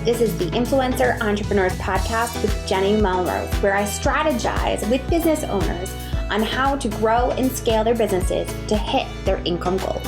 This is the Influencer Entrepreneurs Podcast with Jenny Melrose, where I strategize with business owners on how to grow and scale their businesses to hit their income goals.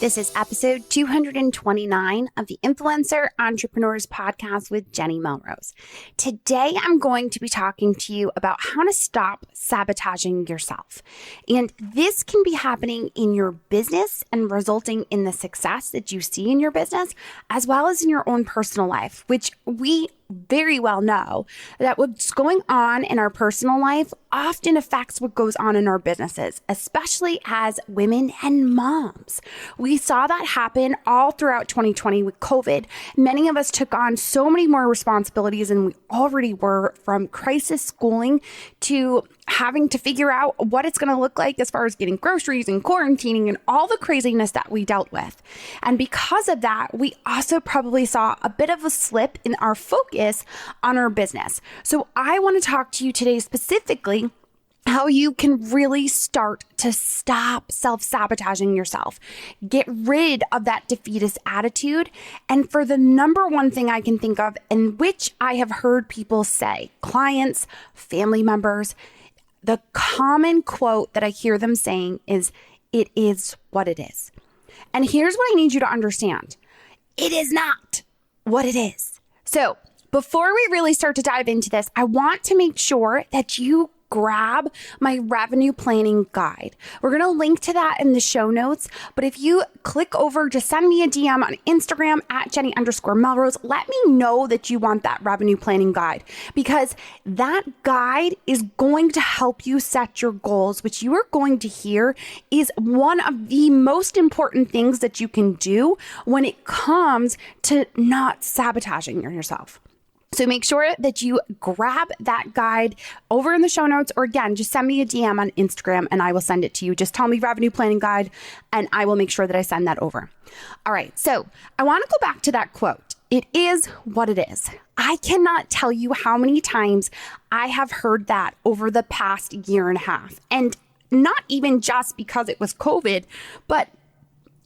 This is episode 229 of the Influencer Entrepreneurs Podcast with Jenny Melrose. Today, I'm going to be talking to you about how to stop sabotaging yourself. And this can be happening in your business and resulting in the success that you see in your business, as well as in your own personal life, which we very well know that what's going on in our personal life often affects what goes on in our businesses, especially as women and moms. We saw that happen all throughout 2020 with COVID. Many of us took on so many more responsibilities than we already were, from crisis schooling to having to figure out what it's going to look like as far as getting groceries and quarantining and all the craziness that we dealt with. And because of that, we also probably saw a bit of a slip in our focus on our business. So I want to talk to you today specifically how you can really start to stop self-sabotaging yourself. Get rid of that defeatist attitude. And for the number one thing I can think of, and which I have heard people say, clients, family members, the common quote that I hear them saying is, "It is what it is." And here's what I need you to understand. It is not what it is. So before we really start to dive into this, I want to make sure that you grab my revenue planning guide. We're going to link to that in the show notes. But if you click over, just send me a DM on Instagram at Jenny_Melrose. Let me know that you want that revenue planning guide, because that guide is going to help you set your goals, which you are going to hear is one of the most important things that you can do when it comes to not sabotaging yourself. So make sure that you grab that guide over in the show notes, or again, just send me a DM on Instagram and I will send it to you. Just tell me revenue planning guide and I will make sure that I send that over. All right. So I want to go back to that quote. It is what it is. I cannot tell you how many times I have heard that over the past year and a half. And not even just because it was COVID, but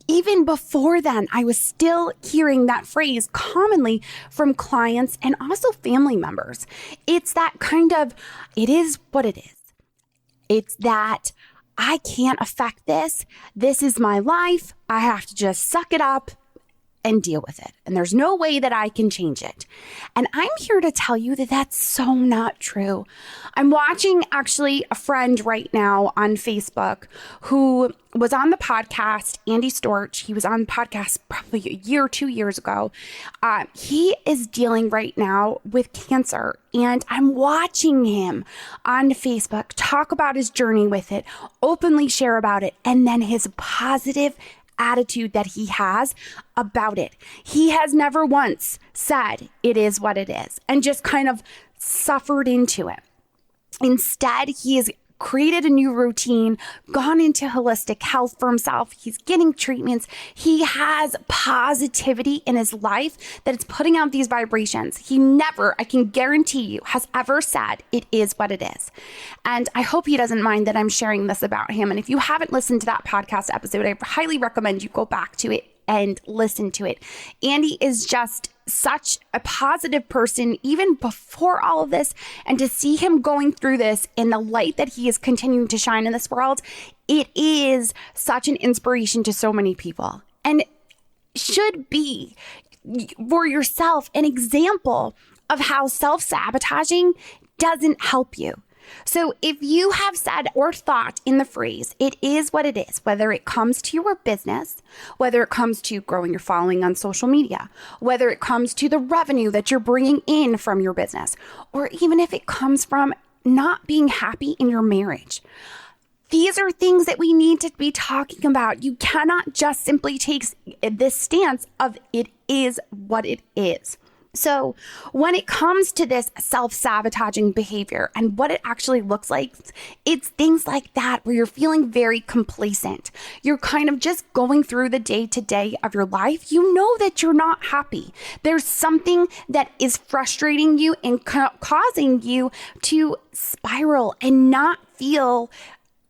even before then, I was still hearing that phrase commonly from clients and also family members. It's that kind of, it is what it is. It's that I can't affect this. This is my life. I have to just suck it up and deal with it. And there's no way that I can change it. And I'm here to tell you that that's so not true. I'm watching actually a friend right now on Facebook who was on the podcast, Andy Storch. He was on the podcast probably a year or 2 years ago. He is dealing right now with cancer. And I'm watching him on Facebook talk about his journey with it, openly share about it, and then his positive attitude that he has about it. He has never once said it is what it is and just kind of suffered into it. Instead, he has created a new routine, gone into holistic health for himself. He's getting treatments. He has positivity in his life that it's putting out these vibrations. He never, I can guarantee you, has ever said it is what it is. And I hope he doesn't mind that I'm sharing this about him. And if you haven't listened to that podcast episode, I highly recommend you go back to it and listen to it. Andy is just such a positive person even before all of this, and to see him going through this in the light that he is continuing to shine in this world, it is such an inspiration to so many people, and should be for yourself an example of how self-sabotaging doesn't help you. So if you have said or thought in the phrase, it is what it is, whether it comes to your business, whether it comes to growing your following on social media, whether it comes to the revenue that you're bringing in from your business, or even if it comes from not being happy in your marriage, these are things that we need to be talking about. You cannot just simply take this stance of it is what it is. So when it comes to this self-sabotaging behavior and what it actually looks like, it's things like that where you're feeling very complacent. You're kind of just going through the day-to-day of your life. You know that you're not happy. There's something that is frustrating you and causing you to spiral and not feel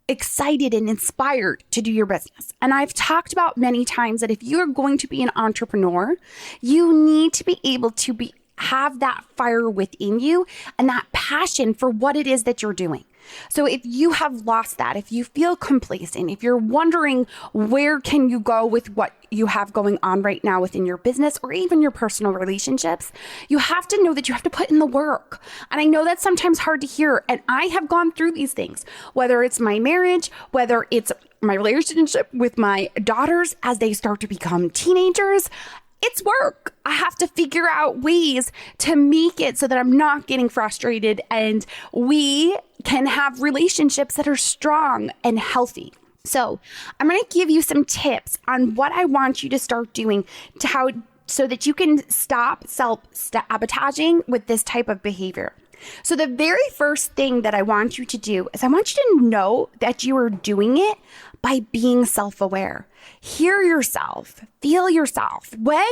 excited and inspired to do your business. And I've talked about many times that if you are going to be an entrepreneur, you need to be able to have that fire within you and that passion for what it is that you're doing. So if you have lost that, if you feel complacent, if you're wondering where can you go with what you have going on right now within your business or even your personal relationships, you have to know that you have to put in the work. And I know that's sometimes hard to hear. And I have gone through these things, whether it's my marriage, whether it's my relationship with my daughters as they start to become teenagers. It's work. I have to figure out ways to make it so that I'm not getting frustrated and we can have relationships that are strong and healthy. So I'm going to give you some tips on what I want you to start doing so that you can stop self-sabotaging with this type of behavior. So the very first thing that I want you to do is I want you to know that you are doing it by being self-aware. Hear yourself, feel yourself. When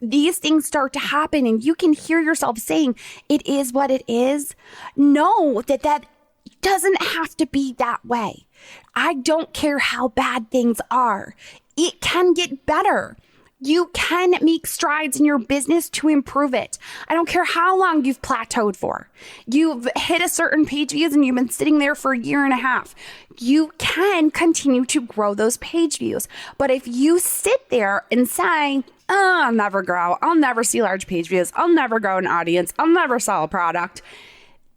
these things start to happen and you can hear yourself saying, it is what it is, know that doesn't have to be that way. I don't care how bad things are. It can get better. You can make strides in your business to improve it. I don't care how long you've plateaued for. You've hit a certain page views and you've been sitting there for a year and a half. You can continue to grow those page views. But if you sit there and say, oh, I'll never grow, I'll never see large page views, I'll never grow an audience, I'll never sell a product,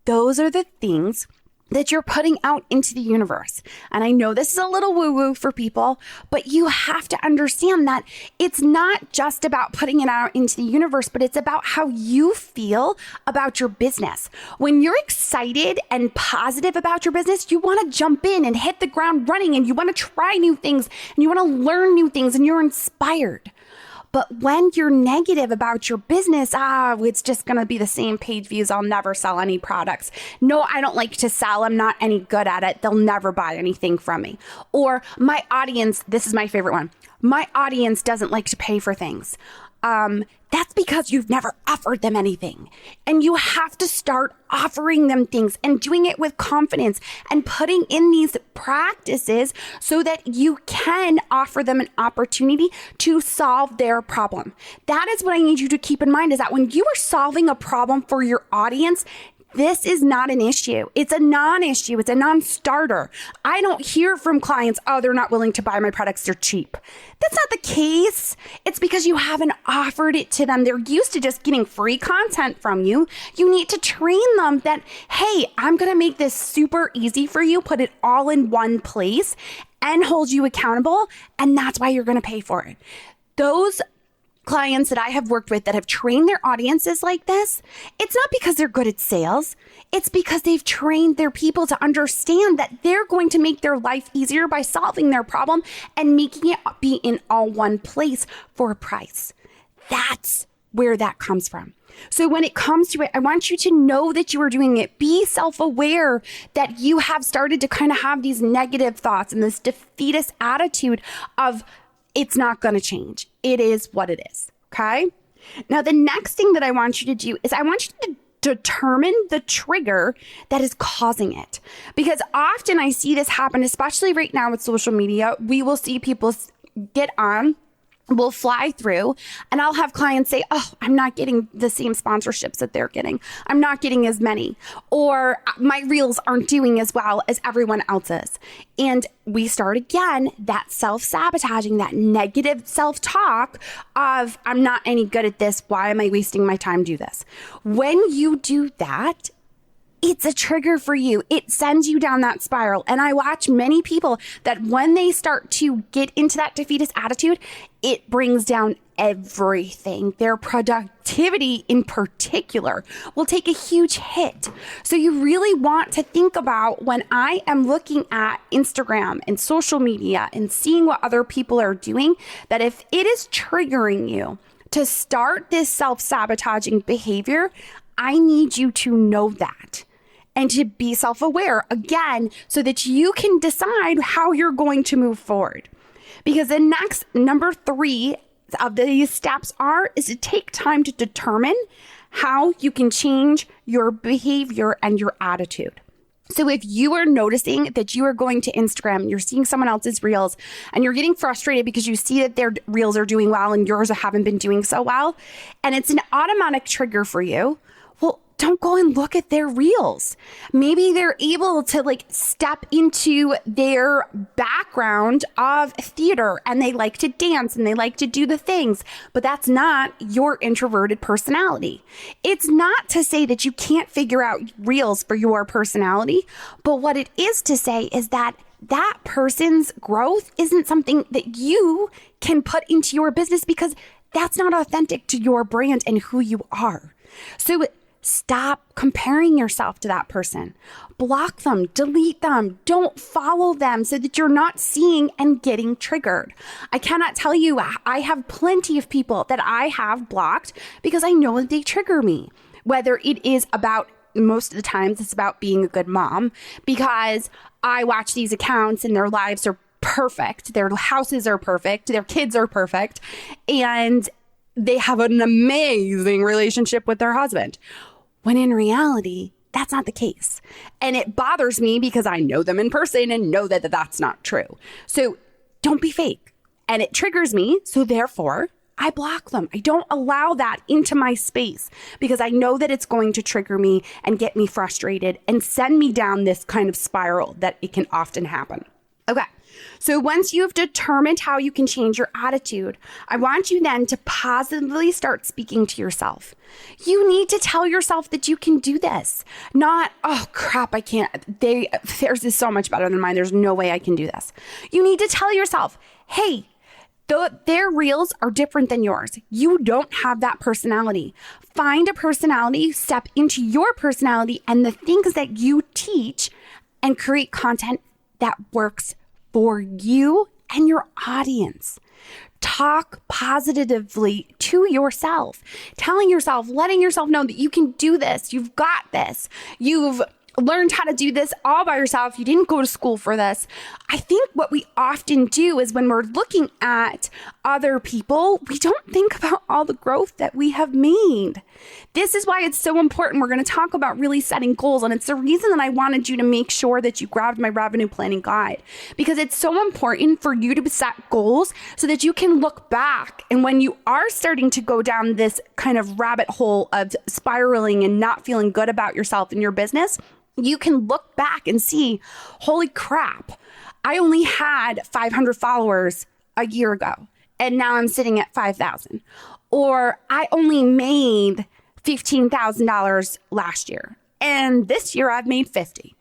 those are the things that you're putting out into the universe. And I know this is a little woo-woo for people, but you have to understand that it's not just about putting it out into the universe, but it's about how you feel about your business. When you're excited and positive about your business, you want to jump in and hit the ground running and you want to try new things and you want to learn new things and you're inspired. But when you're negative about your business, it's just going to be the same page views. I'll never sell any products. No, I don't like to sell. I'm not any good at it. They'll never buy anything from me. Or my audience, this is my favorite one. My audience doesn't like to pay for things. That's because you've never offered them anything. And you have to start offering them things and doing it with confidence and putting in these practices so that you can offer them an opportunity to solve their problem. That is what I need you to keep in mind, is that when you are solving a problem for your audience, this is not an issue. It's a non-issue. It's a non-starter. I don't hear from clients, oh, they're not willing to buy my products. They're cheap. That's not the case. It's because you haven't offered it to them. They're used to just getting free content from you. You need to train them that, hey, I'm going to make this super easy for you, put it all in one place and hold you accountable. And that's why you're going to pay for it. Those clients that I have worked with that have trained their audiences like this, it's not because they're good at sales. It's because they've trained their people to understand that they're going to make their life easier by solving their problem and making it be in all one place for a price. That's where that comes from. So when it comes to it, I want you to know that you are doing it. Be self-aware that you have started to kind of have these negative thoughts and this defeatist attitude of it's not going to change. It is what it is. Okay. Now, the next thing that I want you to do is I want you to determine the trigger that is causing it. Because often I see this happen, especially right now with social media. We will see people get on, will fly through, and I'll have clients say, oh, I'm not getting the same sponsorships that they're getting. I'm not getting as many, or my reels aren't doing as well as everyone else's. And we start again, that self-sabotaging, that negative self-talk of, I'm not any good at this. Why am I wasting my time to do this? When you do that, it's a trigger for you. It sends you down that spiral. And I watch many people that when they start to get into that defeatist attitude, it brings down everything. Their productivity in particular will take a huge hit. So you really want to think about, when I am looking at Instagram and social media and seeing what other people are doing, that if it is triggering you To start this self-sabotaging behavior, I need you to know that and to be self-aware again so that you can decide how you're going to move forward. Because the next number 3 of these steps is to take time to determine how you can change your behavior and your attitude. So if you are noticing that you are going to Instagram, you're seeing someone else's reels, and you're getting frustrated because you see that their reels are doing well and yours haven't been doing so well, and it's an automatic trigger for you, well, don't go and look at their reels. Maybe they're able to step into their background of theater and they like to dance and they like to do the things, but that's not your introverted personality. It's not to say that you can't figure out reels for your personality, but what it is to say is that that person's growth isn't something that you can put into your business because that's not authentic to your brand and who you are. So stop comparing yourself to that person. Block them, delete them, don't follow them so that you're not seeing and getting triggered. I cannot tell you, I have plenty of people that I have blocked because I know that they trigger me. Whether it is about, most of the times it's about being a good mom, because I watch these accounts and their lives are perfect. Their houses are perfect. Their kids are perfect. And they have an amazing relationship with their husband. When in reality, that's not the case. And it bothers me because I know them in person and know that that's not true. So don't be fake. And it triggers me. So therefore, I block them. I don't allow that into my space because I know that it's going to trigger me and get me frustrated and send me down this kind of spiral that it can often happen. Okay. So once you've determined how you can change your attitude, I want you then to positively start speaking to yourself. You need to tell yourself that you can do this. Not, oh crap, I can't. Theirs is so much better than mine. There's no way I can do this. You need to tell yourself, hey, their reels are different than yours. You don't have that personality. Find a personality, step into your personality and the things that you teach and create content that works for you and your audience. Talk positively to yourself, telling yourself, letting yourself know that you can do this. You've got this. You've learned how to do this all by yourself. You didn't go to school for this. I think what we often do is when we're looking at other people, we don't think about all the growth that we have made. This is why it's so important. We're going to talk about really setting goals. And it's the reason that I wanted you to make sure that you grabbed my revenue planning guide, because it's so important for you to set goals so that you can look back. And when you are starting to go down this kind of rabbit hole of spiraling and not feeling good about yourself and your business, you can look back and see, holy crap, I only had 500 followers a year ago, and now I'm sitting at 5,000. Or I only made $15,000 last year, and this year I've made 50.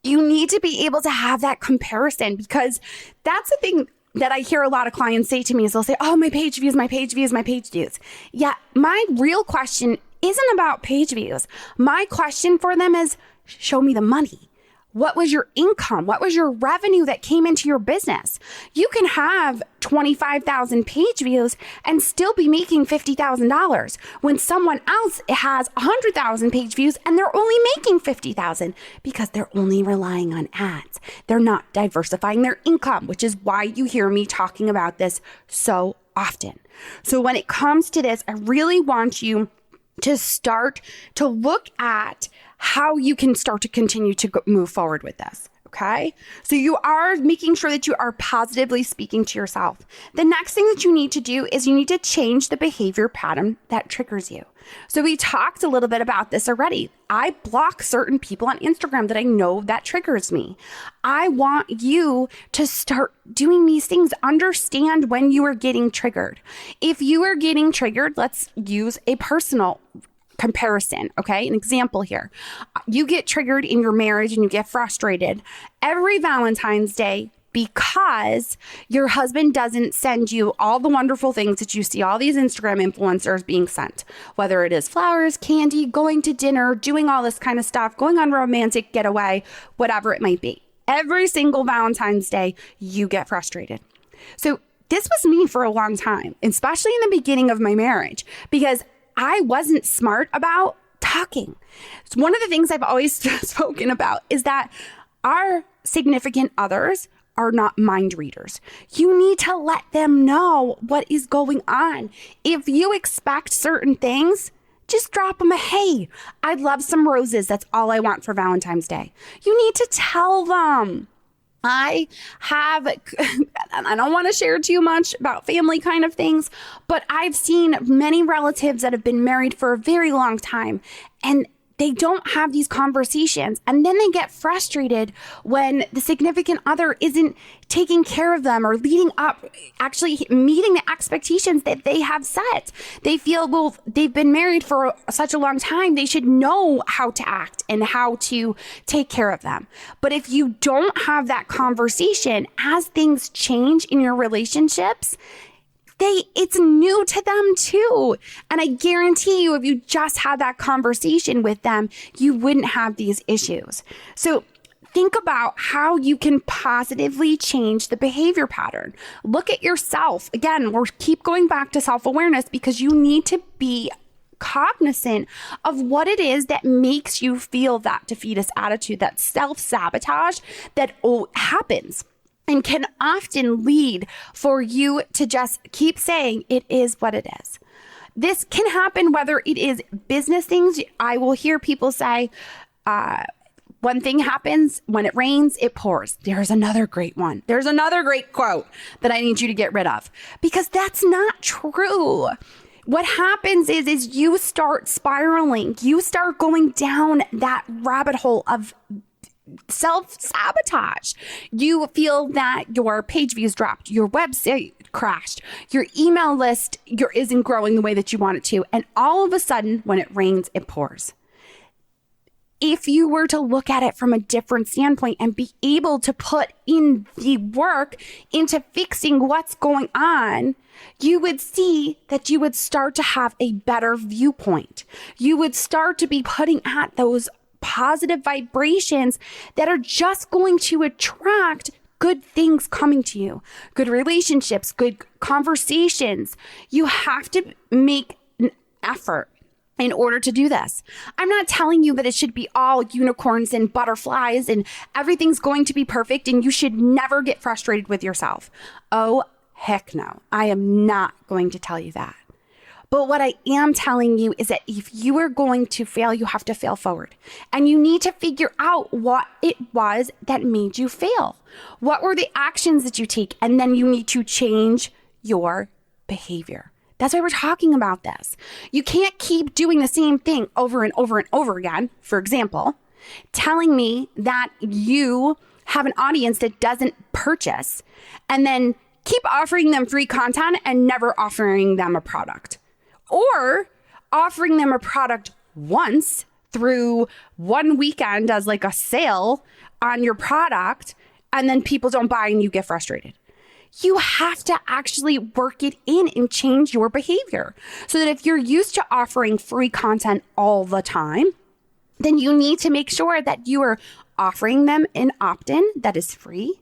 You need to be able to have that comparison, because that's the thing that I hear a lot of clients say to me is they'll say, oh, my page views, my page views, my page views. Yeah, my real question isn't about page views. My question for them is, show me the money. What was your income? What was your revenue that came into your business? You can have 25,000 page views and still be making $50,000 when someone else has 100,000 page views and they're only making 50,000 because they're only relying on ads. They're not diversifying their income, which is why you hear me talking about this so often. So when it comes to this, I really want you to start to look at how you can start to continue to move forward with this. Okay. So you are making sure that you are positively speaking to yourself. The next thing that you need to do is you need to change the behavior pattern that triggers you. So we talked a little bit about this already. I block certain people on Instagram that I know that triggers me. I want you to start doing these things. Understand when you are getting triggered. If you are getting triggered, let's use a personal comparison. Okay. An example here. You get triggered in your marriage and you get frustrated every Valentine's Day because your husband doesn't send you all the wonderful things that you see all these Instagram influencers being sent, whether it is flowers, candy, going to dinner, doing all this kind of stuff, going on romantic getaway, whatever it might be. Every single Valentine's Day, you get frustrated. So this was me for a long time, especially in the beginning of my marriage, because I wasn't smart about talking. It's one of the things I've always spoken about is that our significant others are not mind readers. You need to let them know what is going on. If you expect certain things, just drop them a, hey, I'd love some roses. That's all I want for Valentine's Day. You need to tell them. I don't want to share too much about family kind of things, but I've seen many relatives that have been married for a very long time, and they don't have these conversations. And then they get frustrated when the significant other isn't taking care of them or leading up, actually meeting the expectations that they have set. They feel, well, they've been married for such a long time. They should know how to act and how to take care of them. But if you don't have that conversation, as things change in your relationships, it's new to them too. And I guarantee you, if you just had that conversation with them, you wouldn't have these issues. So think about how you can positively change the behavior pattern. Look at yourself. Again, we'll keep going back to self-awareness because you need to be cognizant of what it is that makes you feel that defeatist attitude, that self-sabotage that happens. And can often lead for you to just keep saying it is what it is. This can happen whether it is business things. I will hear people say, one thing happens, when it rains, it pours. There's another great one. There's another great quote that I need you to get rid of because that's not true. What happens is you start spiraling. You start going down that rabbit hole of self-sabotage. You feel that your page views dropped, your website crashed, your email list isn't growing the way that you want it to. And all of a sudden, when it rains, it pours. If you were to look at it from a different standpoint and be able to put in the work into fixing what's going on, you would see that you would start to have a better viewpoint. You would start to be putting at those positive vibrations that are just going to attract good things coming to you, good relationships, good conversations. You have to make an effort in order to do this. I'm not telling you that it should be all unicorns and butterflies and everything's going to be perfect and you should never get frustrated with yourself. Oh, heck no. I am not going to tell you that. But what I am telling you is that if you are going to fail, you have to fail forward. And you need to figure out what it was that made you fail. What were the actions that you take? And then you need to change your behavior. That's why we're talking about this. You can't keep doing the same thing over and over and over again. For example, telling me that you have an audience that doesn't purchase and then keep offering them free content and never offering them a product. Or offering them a product once through one weekend as like a sale on your product, and then people don't buy and you get frustrated. You have to actually work it in and change your behavior so that if you're used to offering free content all the time, then you need to make sure that you are offering them an opt-in that is free.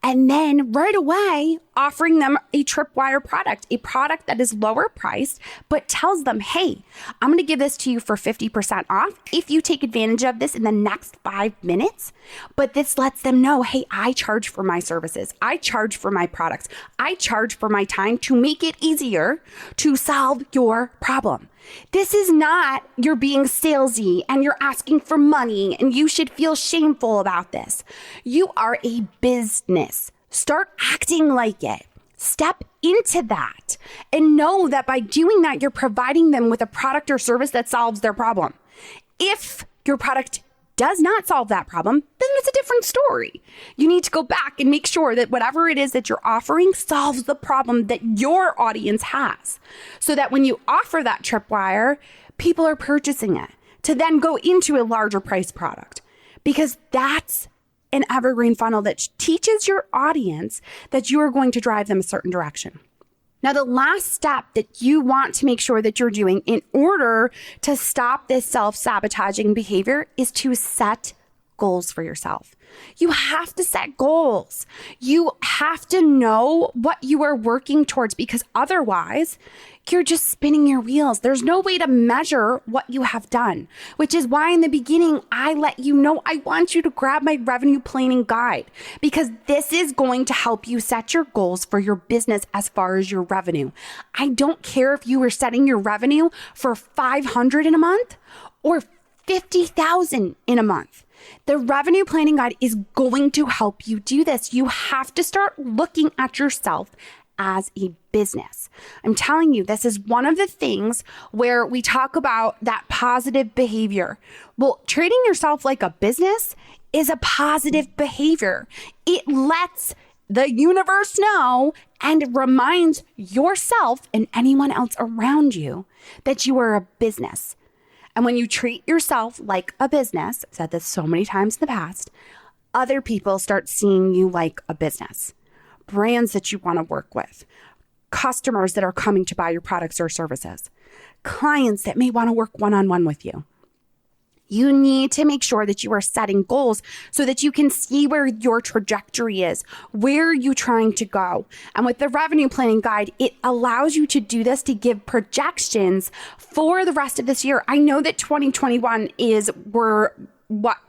And then right away, offering them a tripwire product, a product that is lower priced, but tells them, hey, I'm going to give this to you for 50% off if you take advantage of this in the next 5 minutes. But this lets them know, hey, I charge for my services. I charge for my products. I charge for my time to make it easier to solve your problem. This is not you're being salesy and you're asking for money and you should feel shameful about this. You are a business. Start acting like it. Step into that and know that by doing that, you're providing them with a product or service that solves their problem. If your product does not solve that problem, then it's a different story. You need to go back and make sure that whatever it is that you're offering solves the problem that your audience has. So that when you offer that tripwire, people are purchasing it to then go into a larger price product. Because that's an evergreen funnel that teaches your audience that you are going to drive them a certain direction. Now, the last step that you want to make sure that you're doing in order to stop this self-sabotaging behavior is to set goals for yourself. You have to set goals. You have to know what you are working towards, because otherwise you're just spinning your wheels. There's no way to measure what you have done, which is why in the beginning, I let you know I want you to grab my revenue planning guide, because this is going to help you set your goals for your business as far as your revenue. I don't care if you were setting your revenue for $500 in a month or $50,000 in a month. The revenue planning guide is going to help you do this. You have to start looking at yourself as a business. I'm telling you, this is one of the things where we talk about that positive behavior. Well, treating yourself like a business is a positive behavior. It lets the universe know and reminds yourself and anyone else around you that you are a business. And when you treat yourself like a business, I've said this so many times in the past, other people start seeing you like a business. Brands that you want to work with, customers that are coming to buy your products or services, clients that may want to work one-on-one with you. You need to make sure that you are setting goals so that you can see where your trajectory is. Where are you trying to go? And with the revenue planning guide, it allows you to do this to give projections for the rest of this year. I know that 2021 we're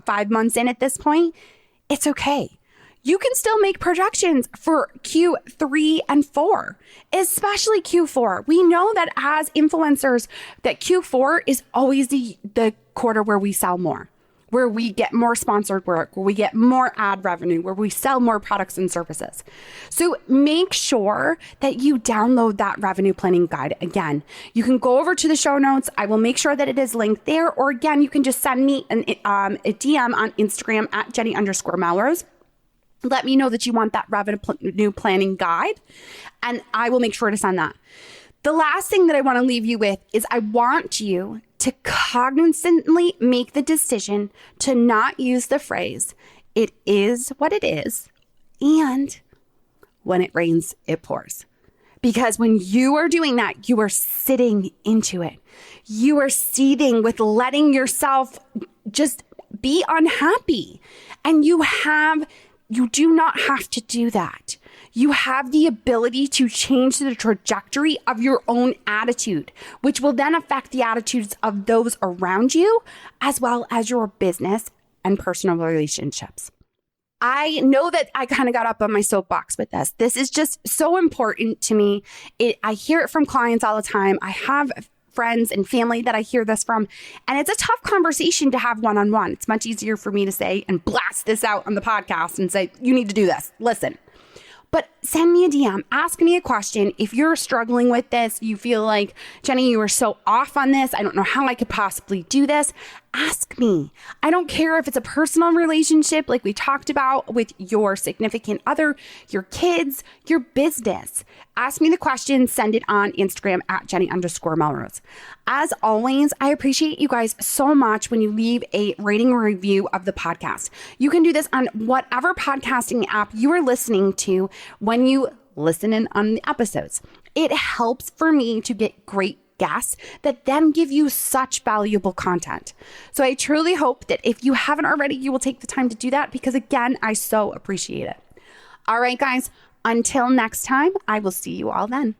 5 months in at this point. It's okay. You can still make projections for Q3 and 4, especially Q4. We know that as influencers, that Q4 is always the quarter where we sell more, where we get more sponsored work, where we get more ad revenue, where we sell more products and services. So make sure that you download that revenue planning guide. Again, you can go over to the show notes. I will make sure that it is linked there. Or again, you can just send me a DM on Instagram at Jenny_Melrose. Let me know that you want that revenue planning guide, and I will make sure to send that. The last thing that I want to leave you with is I want you to cognizantly make the decision to not use the phrase, "it is what it is," and "when it rains, it pours." Because when you are doing that, you are sitting into it. You are seething with letting yourself just be unhappy, and you do not have to do that. You have the ability to change the trajectory of your own attitude, which will then affect the attitudes of those around you, as well as your business and personal relationships. I know that I kind of got up on my soapbox with this. This is just so important to me. I hear it from clients all the time. I have friends and family that I hear this from, and it's a tough conversation to have one-on-one. It's much easier for me to say and blast this out on the podcast and say, you need to do this. Listen. But send me a DM, ask me a question. If you're struggling with this, you feel like, Jenny, you are so off on this. I don't know how I could possibly do this. Ask me. I don't care if it's a personal relationship like we talked about with your significant other, your kids, your business. Ask me the question, send it on Instagram at Jenny_Melrose. As always, I appreciate you guys so much when you leave a rating or review of the podcast. You can do this on whatever podcasting app you are listening to when you listen in on the episodes. It helps for me to get great guests that then give you such valuable content. So I truly hope that if you haven't already, you will take the time to do that, because again, I so appreciate it. All right, guys, until next time, I will see you all then.